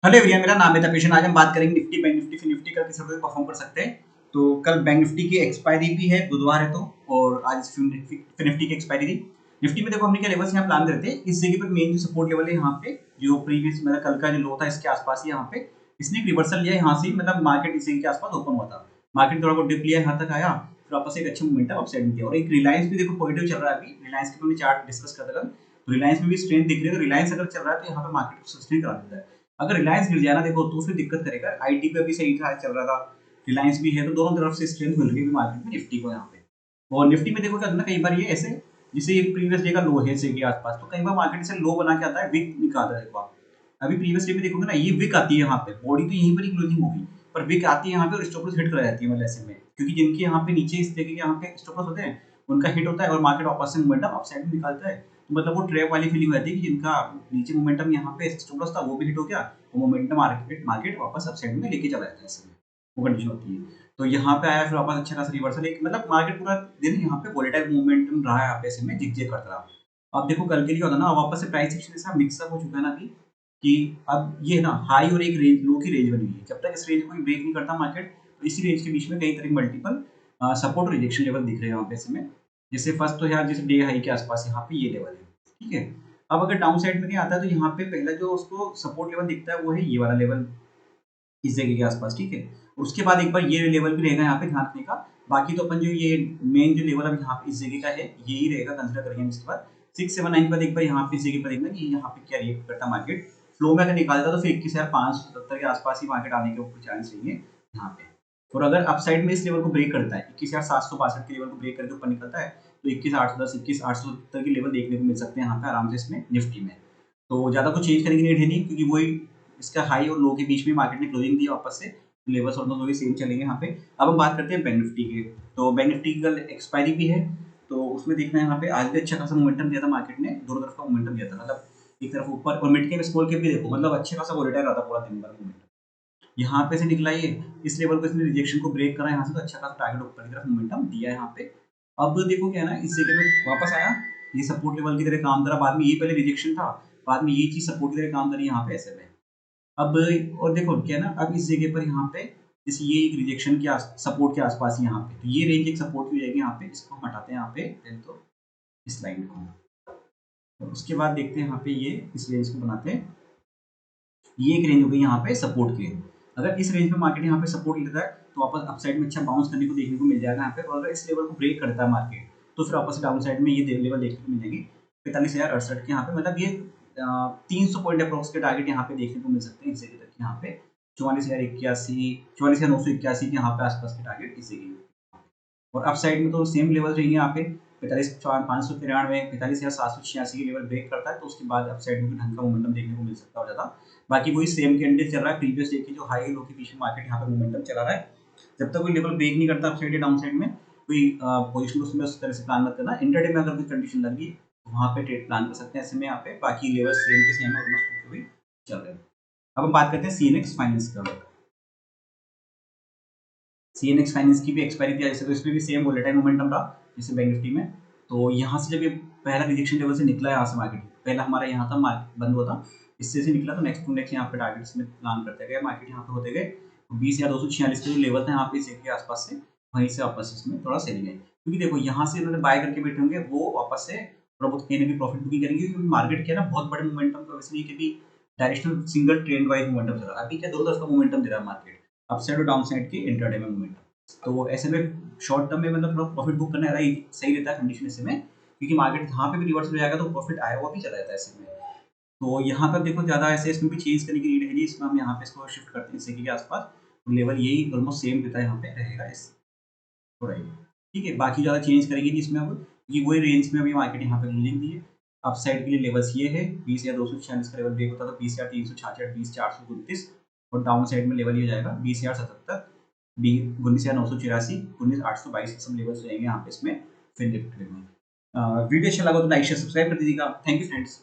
Hello everyone, मेरा नाम है तपेशन। आज हम बात करेंगे निफ्टी, बैंक निफ्टी, फिर निफ्टी कल किस तरह परफॉर्म कर सकते हैं। तो कल बैंक निफ्टी की एक्सपायरी भी है, बुधवार है तो, और आज फिर निफ्टी की एक्सपायरी थी। निफ्टी में देखो हमने क्या लेवल्स यहाँ प्लान करते हैं। इस जगह पर मेन जो सपोर्ट लेवल है यहाँ पे, जो प्रीवियस मतलब कल का जो लो था इसके आसपास ही यहाँ पे इसने एक रिवर्सल लिया यहाँ से, मतलब मार्केट इसी के आसपास ओपन हुआ था। मार्केट थोड़ा बहुत डिप लिया, यहाँ तक आया, फिर वापस एक अच्छा मोमेंटम अपसाइड में दिया। और एक रिलायंस भी देखो पॉजिटिव चल रहा है अभी। रिलायंस के हमने चार्ट डिस्कस कर था, तो रिलायंस में भी स्ट्रेंथ दिख रही है। तो रिलायंस अगर चल रहा है तो यहाँ पे मार्केट को सस्टेन करा देता है। अगर रिलायंस गिर जाए ना देखो तो फिर दिक्कत करेगा। आईटी पे भी सही था, चल रहा था, रिलायंस भी है, तो दोनों तरफ से स्ट्रेंथ मिल रही है मार्केट में निफ्टी को यहाँ पे। और निफ्टी में देखो क्या होता है ना, कई बार ये ऐसे जैसे ये प्रीवियस डे का लो है इसी के आसपास, तो कई बार मार्केट से लो बना के आता है, विक निकालता है। देखो आप अभी प्रीवियस डे में देखोगे ना, ये विक आती है यहाँ पे, बॉडी तो यहीं पर ही क्लोजिंग होगी, पर विक आती है यहाँ पे और स्टॉप लॉस हिट कर जाती है मतलब ऐसे में, क्योंकि जिनके यहाँ पे नीचे इस तरीके के यहाँ पे स्टॉप लॉस होते हैं उनका हिट होता है और मार्केट वापस से मोमेंटम अपसाइड में निकालता है। तो मतलब वो ट्रैप वाली फीलिंग रहती है कि जिनका नीचे मोमेंटम यहाँ पे स्टॉप लॉस था वो भी हिट हो गया, वो मोमेंटम मार्केट वापस अपसाइड में लेके चला जाता है, ऐसे में वो कंडीशन होती है। तो यहाँ पे आया, फिर वापस अच्छा खासा रिवर्सल, एक मतलब मार्केट पूरा दिन यहाँ पे वोलेटाइल मोमेंटम रहा है, यहाँ पे ऐसे में जिग करता रहा। अब देखो कल के लिए होता ना, वापस से प्राइस एक्शन ऐसा मिक्सअप हो चुका है ना अभी, कि अब ये ना हाई और एक रेंज, लो की रेंज बनी हुई है। जब तक इस रेंज को ब्रेक नहीं करता मार्केट, तो इसी रेंज के बीच में कई तरह मल्टीपल सपोर्ट और रिजेक्शन लेवल दिख रहे हैं यहाँ पे ऐसे में। जैसे फर्स्ट तो यार जैसे डे हाई के आसपास यहाँ पे ये लेवल है, ठीक है। अब अगर डाउन साइड में नहीं आता है तो यहाँ पे पहला जो उसको सपोर्ट लेवल दिखता है वो है ये वाला लेवल, इस जगह के आसपास, ठीक है। उसके बाद एक बार ये लेवल भी रहेगा यहाँ पे ध्यान रखने का। बाकी तो अपन जो ये मेन जो लेवल अब यहाँ पे इस जगह का है यही रहेगा, कंसिडर करेंगे। इसके बाद 679 के बाद एक बार यहाँ पे इस जगह पर देखना कि यहाँ पे क्या रिएक्ट करता मार्केट। फ्लो में अगर निकालता तो फिर 21,570 के आसपास ही मार्केट आने के ऊपर चांस रहेंगे यहाँ पे। और अगर अपसाइड में इस लेवल को ब्रेक करता है, 21,762 के लेवल को ब्रेक करके ऊपर निकलता है, तो 21,810, 21,870 के लेवल देखने को मिल सकते हैं यहाँ पे आराम से इसमें निफ्टी में। तो ज़्यादा कुछ चेंज करने की नीड है नहीं, क्योंकि वही इसका हाई और लो के बीच में मार्केट ने क्लोजिंग दी वापस से, लेवल्स ऑलमोस्ट वही सेम चलेंगे यहाँ पे। अब हम बात करते हैं बैंक निफ्टी की। तो बैंक निफ्टी की कल एक्सपायरी भी है, तो उसमें देखना है यहाँ पे आज भी अच्छा खासा मोमेंटम दिया था मार्केट ने, दोनों तरफ का मोमेंटम दिया था, मतलब एक तरफ ऊपर और मिड कैप स्मॉल कैप भी देखो, मतलब अच्छे खासा वोलेटाइल रहा था पूरा दिन भर मोमेंटम। यहाँ पे से निकला ये, इस लेवल को इसने रिजेक्शन को ब्रेक करा यहाँ से, तो अच्छा खासा टारगेट ऊपर की तरफ मोमेंटम दिया है यहाँ पे। अब देखो क्या है ना, इस जगह पे वापस आया, ये सपोर्ट लेवल की तरह काम करा, बाद में ये पहले रिजेक्शन था, बाद में ये चीज सपोर्ट की तरह काम करी यहाँ पे ऐसे में। अब और देखो क्या है ना, अब इस जगह पर यहाँ पे जैसे ये एक रिजेक्शन के सपोर्ट के आसपास ही यहाँ पे, तो ये रेंज एक सपोर्ट की हो जाएगी यहाँ पे, इसको हम हटाते हैं यहाँ पे पहले तो इस लाइन को, और उसके बाद देखते हैं यहाँ पे ये इस रेंज को बनाते हैं। ये एक रेंज हो गई यहाँ पे सपोर्ट की। अगर इस रेंज पे मार्केट यहाँ पे सपोर्ट लेता है तो वापस अपसाइड में अच्छा बाउंस करने को देखने को मिल जाएगा यहाँ पे। और अगर इस लेवल को ब्रेक करता है मार्केट तो फिर वापस डाउन साइड में ये लेवल देखने को मिलेगी 45,068 के यहाँ पे, मतलब ये 300 पॉइंट अप्रोक्स के टारगेट यहाँ पे देखने को मिल सकते हैं इस जगह तक यहाँ पे। 44,081, 44,981 के यहाँ पे आसपास के टारगेट इस जगह। और अप साइड में तो सेम लेवल रहेंगे यहाँ पे 45,593, 45,786 के लेवल ब्रेक करता है तो उसके बाद अप साइड में ढंग का मोमेंटम देखने को मिल सकता है ज़्यादा। बाकी वही सेम कैंडल चल रहा है, प्रीवियस डे की जो हाई लो के बीच में मार्केट यहाँ पे मोमेंटम चला रहा है। जब तक कोई लेवल ब्रेक नहीं करता अप साइड या डाउन साइड में, कोई पोजिशन उसमें उस तरह से प्लान मत करना। इंटरडे में अगर कोई कंडीशन लगी तो वहाँ पे ट्रेड प्लान कर सकते हैं ऐसे में यहाँ पे। बाकी लेवल सेम के सेम ऑलमोस्ट भी चल रहे हैं। अब हम बात करते हैं सीएनएक्स फाइनेंस का। सीएनएक्स फाइनेंस की भी एक्सपायरी थी जैसे, तो इसमें भी सेम वोलेटाइल मोमेंटम रहा जैसे बैंक निफ्टी में। तो यहाँ से जब ये पहला रिजेक्शन लेवल से निकला है यहाँ से मार्केट, पहला हमारा यहाँ था मार्केट बंद हुआ था, इससे से निकला तो नेक्स्ट टू नेक्स्ट यहाँ पे टारगेट्स में प्लान करते गए, मार्केट यहाँ पे होते गए 20,246 के जो लेवल था यहाँ पे इसी के आसपास से, वहीं से वापस इसमें थोड़ा सेलिंग है। क्योंकि देखो यहाँ से इन्होंने बाय करके बैठे होंगे, वो वापस से थोड़ा बहुत कहीं ना कहीं प्रॉफिट बुकिंग करेंगे, क्योंकि मार्केट क्या है ना बहुत बड़े मोमेंटम का वैसे नहीं, क्योंकि directional single trend wise momentum चल रहा है अभी, क्या दो तरफ का मोमेंटम दे रहा है मार्केट, अपसाइड और डाउन साइड के इंटरडे में मोमेंटम। तो ऐसे में शॉर्ट टर्म में मतलब थोड़ा प्रॉफिट बुक करना सही रहता है कंडीशन ऐसे में, क्योंकि मार्केट जहाँ पे भी रिवर्स हो जाएगा तो प्रॉफिट आया हुआ भी चला जाता है ऐसे में। तो यहाँ पर देखो ज़्यादा ऐसे इसमें भी चेंज करने की नीड है नहीं, इसमें हम यहाँ पे इसको शिफ्ट करते हैं इस के आसपास, तो लेवल यही ऑलमोस्ट सेम रहता है यहाँ पे रहेगा इस थोड़ा ही, ठीक है। बाकी ज़्यादा चेंज करेंगे नहीं इसमें, अब ये वही रेंज में अभी मार्केट यहाँ पे क्लोजिंग दी है। अप साइड के लिए लेवल्स ये है 20,246 का लेवल ब्रेक होता है तो 20,366, 20,429, और डाउन साइड में लेवल ये हो जाएगा 20,077, 19,984, 19,822 सब लेवल्स रहेंगे यहाँ पे इसमें फिर निफ्टी में। वीडियो अच्छा लगा तो लाइक शेयर सब्सक्राइब कर दीजिएगा। Thank you friends.